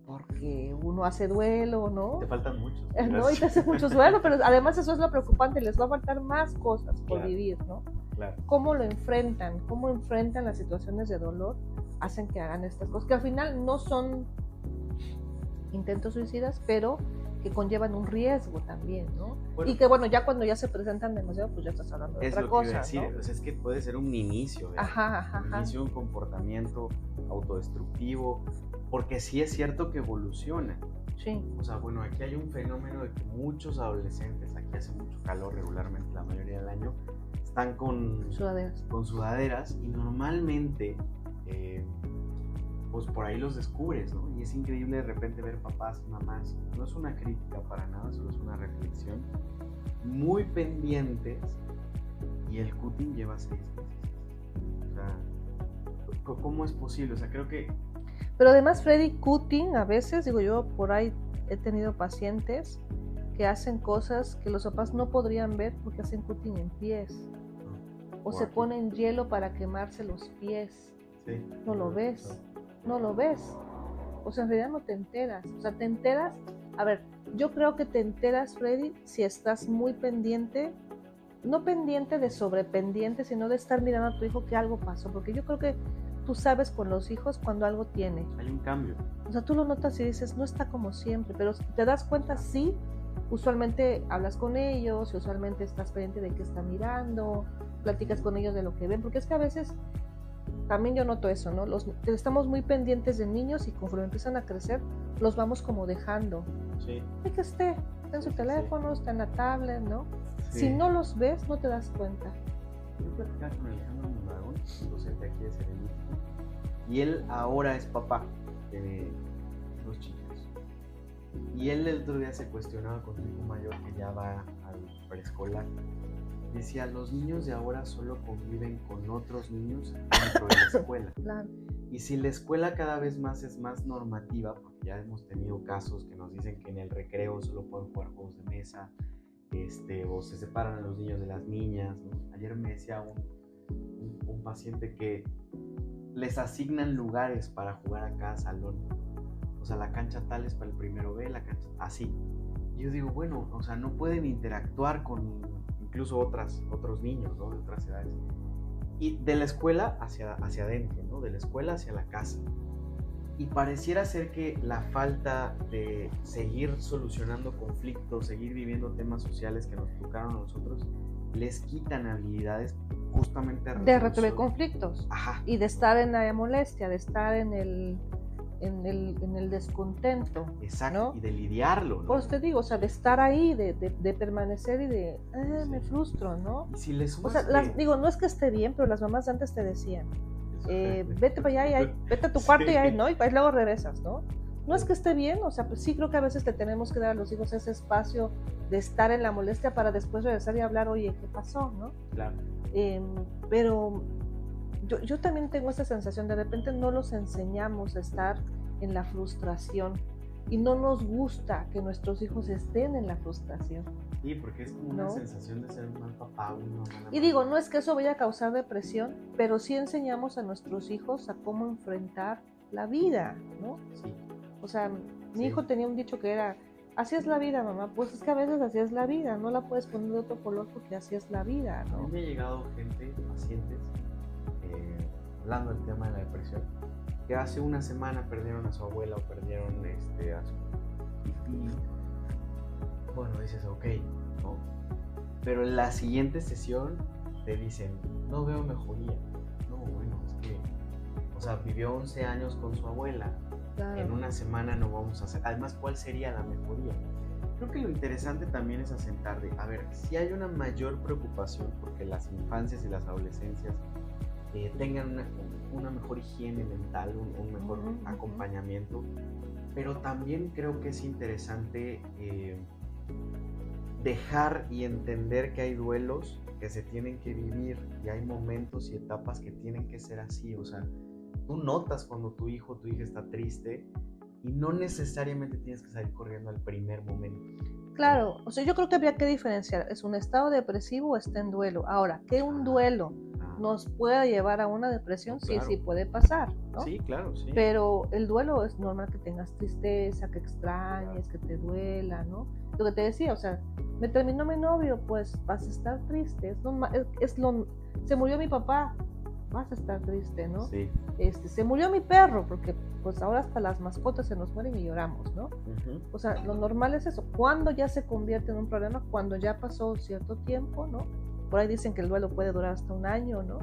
Porque uno hace duelo, ¿no?
Te faltan muchos.
No, y te hace mucho duelo, pero además eso es lo preocupante, les va a faltar más cosas por vivir, ¿no?
Claro.
Cómo lo enfrentan, cómo enfrentan las situaciones de dolor, hacen que hagan estas cosas, que al final no son intentos suicidas, pero que conllevan un riesgo también, ¿no? Bueno, y que bueno, ya cuando ya se presentan demasiado, pues ya estás hablando de otra cosa,
decir, ¿no? O sea, es que puede ser un inicio, un inicio de un comportamiento autodestructivo, porque sí es cierto que evoluciona.
Sí.
O sea, bueno, aquí hay un fenómeno de que muchos adolescentes, aquí hace mucho calor regularmente la mayoría del año, están con sudaderas y normalmente pues por ahí los descubres, ¿no? Y es increíble de repente ver papás y mamás, no es una crítica para nada, solo es una reflexión, muy pendientes, y el cutting lleva 6 meses. O sea, ¿cómo es posible? O sea, creo que...
Pero además, Freddy, cutting, a veces, digo yo, por ahí he tenido pacientes que hacen cosas que los papás no podrían ver porque hacen cutting en pies. O se ponen hielo para quemarse los pies.
Sí.
No lo ves. No lo ves. O sea, en realidad no te enteras. O sea, te enteras. A ver, yo creo que te enteras, Freddy, si estás muy pendiente, no pendiente de sobrependiente, sino de estar mirando a tu hijo que algo pasó. Porque yo creo que tú sabes con los hijos cuando algo tiene.
Hay un cambio.
O sea, tú lo notas y dices, no está como siempre, pero te das cuenta, sí. Usualmente hablas con ellos, usualmente estás pendiente de qué están mirando, platicas con ellos de lo que ven, porque es que a veces también yo noto eso, ¿no? Estamos muy pendientes de niños y conforme empiezan a crecer, los vamos como dejando.
Sí.
Hay que está en su teléfono, está en la tablet, ¿no? Sí. Si no los ves, no te das cuenta.
Yo platicaba con Alejandro Mondragón, docente aquí de Serendipity, y él ahora es papá de 2 chicos. Y él el otro día se cuestionaba con su hijo mayor que ya va al preescolar. Decía, los niños de ahora solo conviven con otros niños dentro de la escuela.
Claro.
Y si la escuela cada vez más es más normativa, porque ya hemos tenido casos que nos dicen que en el recreo solo pueden jugar juegos de mesa, o se separan a los niños de las niñas, ¿no? Ayer me decía un paciente que les asignan lugares para jugar a cada salón. O sea, la cancha tal es para el primero B, la cancha así. Y yo digo, bueno, o sea, no pueden interactuar con incluso otros niños, ¿no? De otras edades. Y de la escuela hacia adentro, ¿no? De la escuela hacia la casa. Y pareciera ser que la falta de seguir solucionando conflictos, seguir viviendo temas sociales que nos tocaron a nosotros, les quitan habilidades justamente
de resolver conflictos.
Ajá.
Y de estar en la molestia, de estar en el descontento.
Exacto,
¿no?
Y de lidiarlo, ¿no?
Por eso te digo, o sea, de estar ahí, de permanecer y de,
sí.
Me frustro, ¿no?
Y si les
o sea, digo, no es que esté bien, pero las mamás antes te decían, vete para allá, vete a tu cuarto sí. Y ahí, ¿no? Y luego regresas, ¿no? No es que esté bien, o sea, pues sí creo que a veces te tenemos que dar a los hijos ese espacio de estar en la molestia para después regresar y hablar, oye, ¿qué pasó, no?
Claro.
Pero yo también tengo esa sensación, de repente no los enseñamos a estar en la frustración y no nos gusta que nuestros hijos estén en la frustración.
Sí, porque es como una sensación de ser un mal papá, una mala
Y digo, no es que eso vaya a causar depresión, pero sí enseñamos a nuestros hijos a cómo enfrentar la vida, ¿no?
Sí.
O sea, mi hijo tenía un dicho que era, así es la vida, mamá. Pues es que a veces así es la vida, no la puedes poner de otro color porque así es la vida, ¿no?
A mí me ha llegado pacientes, hablando del tema de la depresión, que hace una semana perdieron a su abuela o perdieron a su... Y bueno, dices, ok, ¿no? Pero en la siguiente sesión te dicen, no veo mejoría. No, bueno, es que, o sea, vivió 11 años con su abuela. Claro. En una semana no vamos a hacer. Además, ¿cuál sería la mejoría? Creo que lo interesante también es asentar de, a ver, si hay una mayor preocupación porque las infancias y las adolescencias tengan una mejor higiene mental, un mejor acompañamiento, pero también creo que es interesante dejar y entender que hay duelos que se tienen que vivir y hay momentos y etapas que tienen que ser así. O sea, tú notas cuando tu hijo o tu hija está triste y no necesariamente tienes que salir corriendo al primer momento.
Claro, o sea, yo creo que habría que diferenciar, ¿es un estado depresivo o está en duelo? Ahora, ¿qué es un duelo? nos puede llevar a una depresión,
Claro.
sí puede pasar, ¿no?
Sí, claro, sí.
Pero el duelo es normal que tengas tristeza, que extrañes, que te duela, ¿no? Lo que te decía, o sea, me terminó mi novio, pues vas a estar triste. Se murió mi papá, vas a estar triste, ¿no?
Sí.
Se murió mi perro, porque pues ahora hasta las mascotas se nos mueren y lloramos, ¿no?
Ujú.
O sea, lo normal es eso. Cuando ya se convierte en un problema, cuando ya pasó cierto tiempo, ¿no? Por ahí dicen que el duelo puede durar hasta un año, ¿no?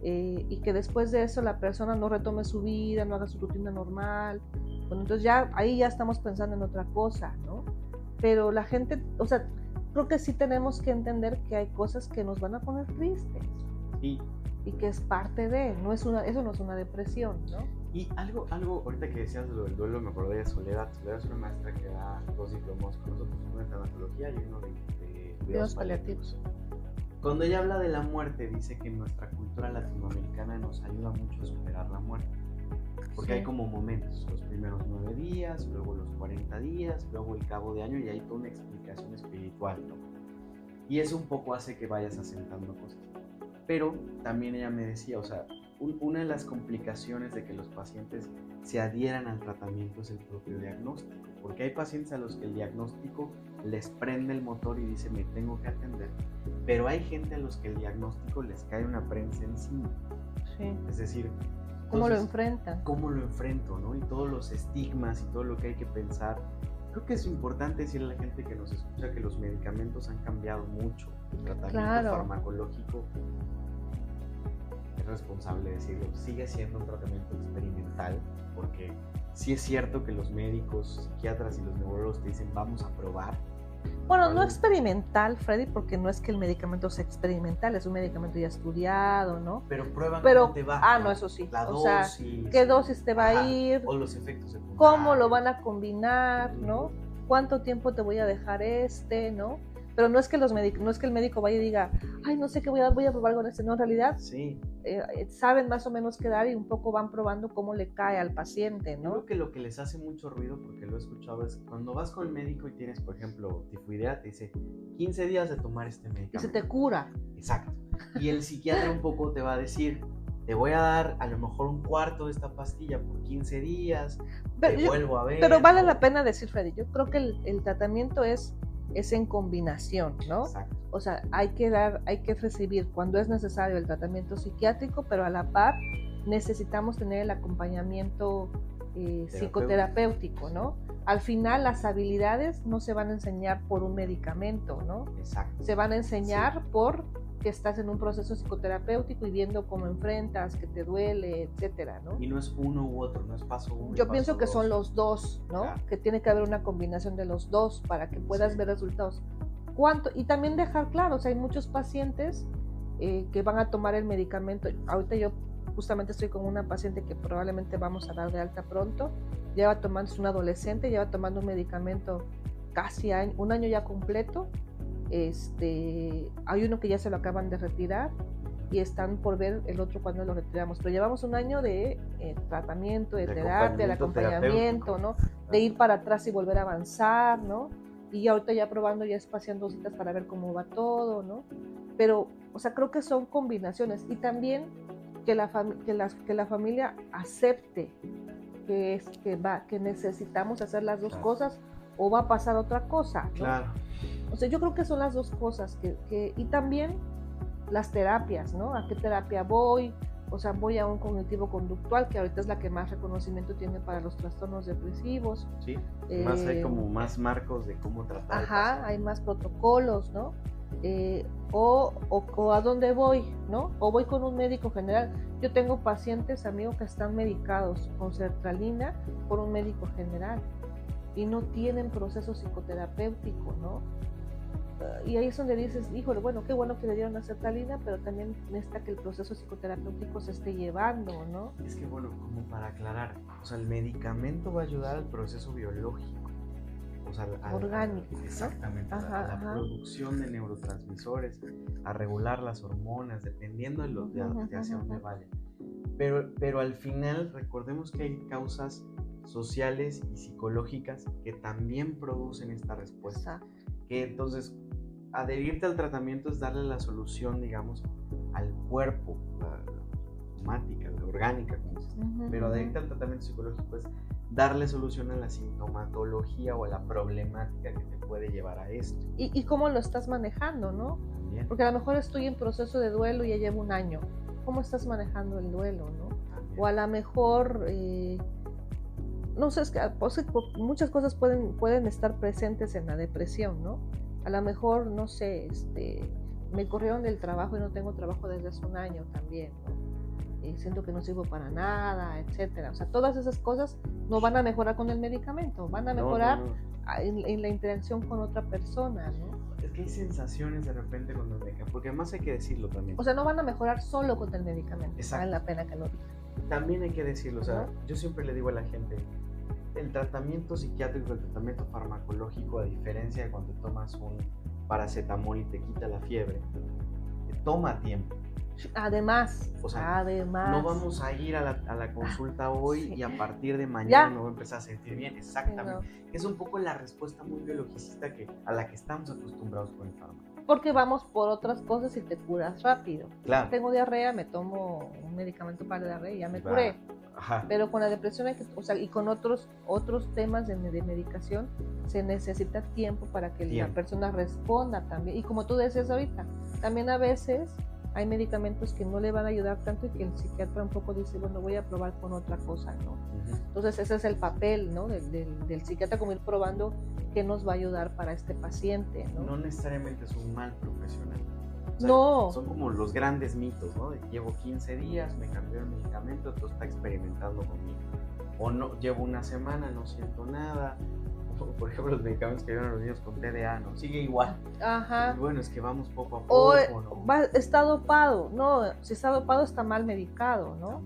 Y que después de eso la persona no retome su vida, no haga su rutina normal. Bueno, entonces ya ahí ya estamos pensando en otra cosa, ¿no? Pero la gente, o sea, creo que sí tenemos que entender que hay cosas que nos van a poner tristes.
Sí.
Y que es parte de, eso no es una depresión, ¿no?
Y algo ahorita que decías de lo del duelo, me acordé de Soledad. Soledad es una maestra que da 2 diplomados con nosotros, uno de tanatología y uno de cuidados paliativos. Cuando ella habla de la muerte, dice que en nuestra cultura latinoamericana nos ayuda mucho a superar la muerte. Porque hay como momentos, los primeros 9 días, luego los 40 días, luego el cabo de año, y hay toda una explicación espiritual, ¿no? Y eso un poco hace que vayas asentando cosas. Pero también ella me decía, o sea, una de las complicaciones de que los pacientes se adhieran al tratamiento es el propio diagnóstico, porque hay pacientes a los que el diagnóstico les prende el motor y dice me tengo que atender, pero hay gente a los que el diagnóstico les cae una prensa encima.
Sí.
Es decir,
¿cómo lo enfrentan?
¿Cómo lo enfrento, no? Y todos los estigmas y todo lo que hay que pensar. Creo que es importante decirle a la gente que nos escucha que los medicamentos han cambiado mucho. El tratamiento farmacológico, es responsable decirlo, sigue siendo un tratamiento experimental, porque sí es cierto que los médicos, psiquiatras y los neurólogos te dicen vamos a probar.
Bueno, no experimental, Freddy, porque no es que el medicamento sea experimental, es un medicamento ya estudiado, ¿no?
Pero prueban cómo te va.
No, eso sí.
La
dosis.
Sea,
¿qué dosis te va a ir?
O los efectos secundarios.
¿Cómo lo van a combinar, no? ¿Cuánto tiempo te voy a dejar no? Pero no es que el médico vaya y diga, ay, no sé qué voy a probar con no, en realidad
sí.
Saben más o menos qué dar y un poco van probando cómo le cae al paciente, ¿no?
Yo creo que lo que les hace mucho ruido, porque lo he escuchado, es cuando vas con el médico y tienes, por ejemplo, tifoidea, te dice 15 días de tomar este medicamento.
Y se te cura.
Exacto. Y el psiquiatra un poco te va a decir, te voy a dar a lo mejor un cuarto de esta pastilla por 15 días, vuelvo a ver.
Pero vale la pena decir, Freddy, yo creo que el tratamiento es en combinación, ¿no?
Exacto.
O sea, hay que recibir cuando es necesario el tratamiento psiquiátrico, pero a la par necesitamos tener el acompañamiento psicoterapéutico, ¿no? Al final las habilidades no se van a enseñar por un medicamento, ¿no?
Exacto.
Se van a enseñar por que estás en un proceso psicoterapéutico y viendo cómo enfrentas, que te duele, etcétera, ¿no?
Y no es uno u otro, no es paso uno.
Yo pienso que son los dos, ¿no? Claro. Que tiene que haber una combinación de los dos para que puedas ver resultados. Y también dejar claro, o sea, hay muchos pacientes que van a tomar el medicamento. Ahorita yo justamente estoy con una paciente que probablemente vamos a dar de alta pronto. Lleva tomando, es una adolescente, lleva tomando un medicamento casi un año ya completo. Hay uno que ya se lo acaban de retirar y están por ver el otro cuando lo retiramos, pero llevamos un año de tratamiento, de terapia, de acompañamiento, ¿no? De ir para atrás y volver a avanzar, ¿no? Y ahorita ya probando, ya espaciando citas para ver cómo va todo, ¿no? Pero, o sea, creo que son combinaciones y también que la familia acepte que necesitamos hacer las dos cosas o va a pasar otra cosa, ¿no?
Claro.
O sea, yo creo que son las dos cosas y también las terapias, ¿no? ¿A qué terapia voy? O sea, voy a un cognitivo-conductual, que ahorita es la que más reconocimiento tiene para los trastornos depresivos.
Sí, más hay como más marcos de cómo tratar.
Ajá, hay más protocolos, ¿no? O a dónde voy, ¿no? O voy con un médico general. Yo tengo pacientes, amigos, que están medicados con sertralina por un médico general y no tienen proceso psicoterapéutico, ¿no? Y ahí es donde dices, híjole, bueno, qué bueno que le dieron la sertralina, pero también necesita que el proceso psicoterapéutico se esté llevando, ¿no?
Es que, bueno, como para aclarar, o sea, el medicamento va a ayudar al proceso biológico, o sea,
orgánico.
Exactamente, a la producción de neurotransmisores, a regular las hormonas, dependiendo de hacia dónde vayan. Pero al final, recordemos que hay causas sociales y psicológicas que también producen esta respuesta. Que entonces adherirte al tratamiento es darle la solución, digamos, al cuerpo, la somática, la orgánica, como dices, pero adicta al tratamiento psicológico es darle solución a la sintomatología o a la problemática que te puede llevar a esto.
¿Y cómo lo estás manejando, no?
También.
Porque a lo mejor estoy en proceso de duelo y ya llevo un año. ¿Cómo estás manejando el duelo, no?
También.
O a lo mejor, no sé, es que muchas cosas pueden estar presentes en la depresión, ¿no? A lo mejor, no sé, me corrieron del trabajo y no tengo trabajo desde hace un año también, ¿no? Siento que no sirvo para nada, etcétera. O sea, todas esas cosas no van a mejorar con el medicamento, van a mejorar en la interacción con otra persona, ¿no?
Es que hay sensaciones de repente con el medicamento, porque además hay que decirlo también.
O sea, no van a mejorar solo con el medicamento.
Exacto.
Vale la pena que lo diga.
También hay que decirlo, o sea,
¿no?
yo siempre le digo a la gente, el tratamiento psiquiátrico, el tratamiento farmacológico, a diferencia de cuando tomas un paracetamol y te quita la fiebre, te toma tiempo.
Además,
O sea,
además,
no vamos a ir a la consulta hoy
sí.
y a partir de mañana
Ya.
me voy a empezar a sentir bien. Exactamente.
Sí, no.
Es un poco la respuesta muy biologicista a la que estamos acostumbrados con el fármaco.
Porque vamos por otras cosas y te curas rápido.
Claro.
Tengo diarrea, me tomo un medicamento para la diarrea y ya me curé.
Ajá.
Pero con la depresión y con otros temas de medicación se necesita tiempo para que la persona responda también. Y como tú decías ahorita, también a veces hay medicamentos que no le van a ayudar tanto y que el psiquiatra un poco dice, bueno, voy a probar con otra cosa, ¿no? Entonces ese es el papel, ¿no? del psiquiatra, como ir probando qué nos va a ayudar para este paciente, ¿no?
No necesariamente es un mal profesional. O sea,
no.
Son como los grandes mitos, ¿no? Llevo 15 días, me cambió el medicamento, entonces está experimentando conmigo. O no, llevo una semana, no siento nada. Por ejemplo, los medicamentos que llevan a los niños con TDA, ¿no? Sigue igual.
Ajá.
Y bueno, es que vamos poco a poco,
¿no? Está dopado. No, si está dopado está mal medicado, ¿no?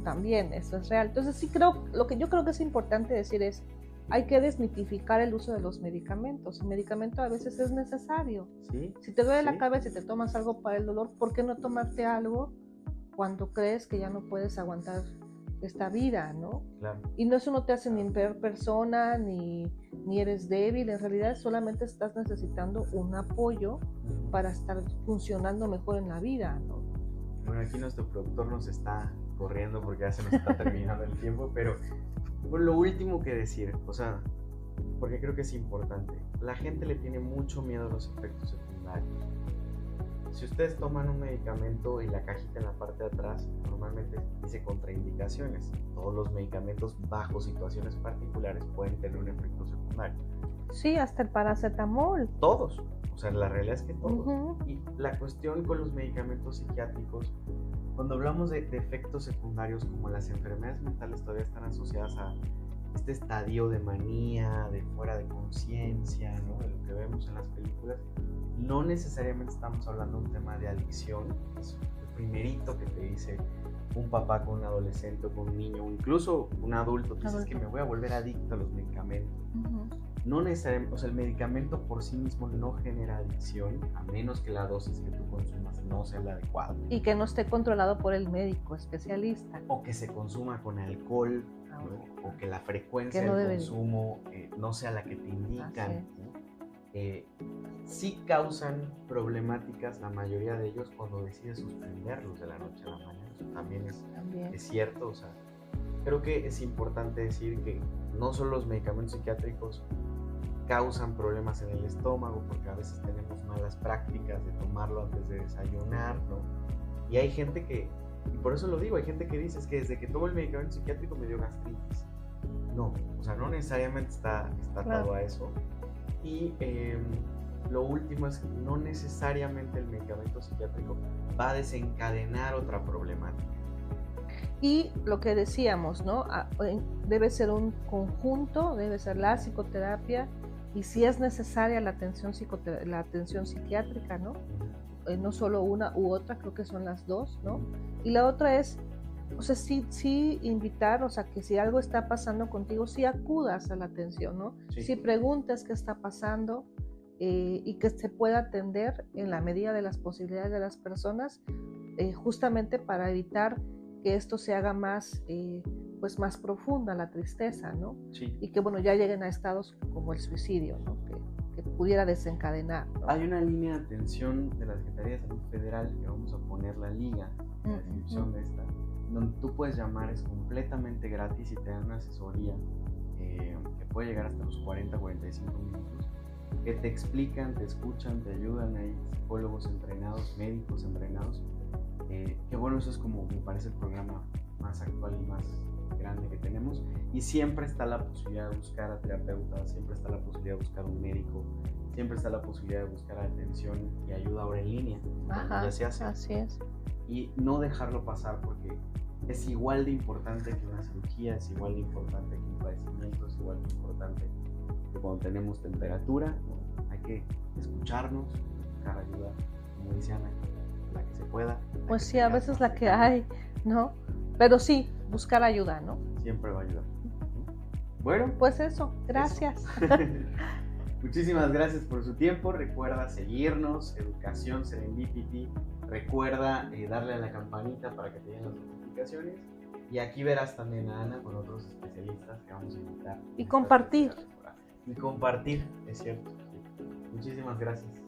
También, eso es real. Entonces sí lo que yo creo que es importante decir es, hay que desmitificar el uso de los medicamentos. El medicamento a veces es necesario.
¿Sí?
Si te duele la cabeza y te tomas algo para el dolor, ¿por qué no tomarte algo cuando crees que ya no puedes aguantar esta vida, ¿no?
Claro.
Y no, eso no te hace ni peor persona, ni eres débil. En realidad solamente estás necesitando un apoyo para estar funcionando mejor en la vida, ¿no?
Bueno, aquí nuestro productor nos está corriendo porque ya se nos está terminando el tiempo, pero bueno, lo último que decir, o sea, porque creo que es importante, la gente le tiene mucho miedo a los efectos secundarios. Si ustedes toman un medicamento y la cajita en la parte de atrás normalmente dice contraindicaciones, todos los medicamentos bajo situaciones particulares pueden tener un efecto secundario.
Sí, hasta el paracetamol.
Todos, o sea, la realidad es que todos. Y la cuestión con los medicamentos psiquiátricos, cuando hablamos de efectos secundarios, como las enfermedades mentales todavía están asociadas a este estadio de manía, de fuera de conciencia, ¿no? De lo que vemos en las películas, no necesariamente estamos hablando de un tema de adicción, que es el primerito que te dice un papá con un adolescente o con un niño, o incluso un adulto, que dices que me voy a volver adicto a los medicamentos. No necesariamente, o sea, el medicamento por sí mismo no genera adicción, a menos que la dosis que tú consumas no sea la adecuada.
Y que no esté controlado por el médico especialista.
O que se consuma con alcohol, ¿no? O que la frecuencia del consumo no sea la que te indican. Sí causan problemáticas la mayoría de ellos cuando decides suspenderlos de la noche a la mañana. Eso también es cierto, o sea, creo que es importante decir que no solo los medicamentos psiquiátricos causan problemas en el estómago, porque a veces tenemos malas prácticas de tomarlo antes de desayunar, ¿no? Y hay gente que, y por eso lo digo, hay gente que dice es que desde que tomo el medicamento psiquiátrico me dio gastritis. No, o sea, no necesariamente está atado a eso. Y lo último es que no necesariamente el medicamento psiquiátrico va a desencadenar otra problemática.
Y lo que decíamos, ¿no? Debe ser un conjunto, debe ser la psicoterapia y si es necesaria la atención psiquiátrica, ¿no? No solo una u otra, creo que son las dos, ¿no? Y la otra es, o sea, sí invitar, o sea, que si algo está pasando contigo, sí acudas a la atención, ¿no? Sí preguntes qué está pasando y que se pueda atender en la medida de las posibilidades de las personas, justamente para evitar que esto se haga más, pues más profunda la tristeza, ¿no? Y que, bueno, ya lleguen a estados como el suicidio, ¿no? Que pudiera desencadenar, ¿no?
Hay una línea de atención de la Secretaría de Salud Federal, que vamos a poner la liga en la descripción de esta, donde tú puedes llamar, es completamente gratis y te dan una asesoría que puede llegar hasta los 40-45 minutos, que te explican, te escuchan, te ayudan. Hay psicólogos entrenados, médicos entrenados, que bueno, eso es como me parece el programa más actual y más grande que tenemos, y siempre está la posibilidad de buscar a terapeutas, siempre está la posibilidad de buscar un médico, siempre está la posibilidad de buscar atención y ayuda ahora en línea.
Ajá,
ya se hace.
así es.
Y no dejarlo pasar, porque es igual de importante que una cirugía, es igual de importante que un padecimiento, es igual de importante que cuando tenemos temperatura. Hay que escucharnos, buscar ayuda, como dice Ana, la que se pueda.
Pues sí, a veces la que hay, ¿no? Pero sí, buscar ayuda, ¿no?
Siempre va a ayudar. Bueno,
pues eso, gracias.
Eso. Muchísimas gracias por su tiempo. Recuerda seguirnos, Educación Serendipity. Recuerda darle a la campanita para que te lleguen las notificaciones. Y aquí verás también a Ana con otros especialistas que vamos a invitar.
Y compartir.
Y compartir, es cierto. Muchísimas gracias.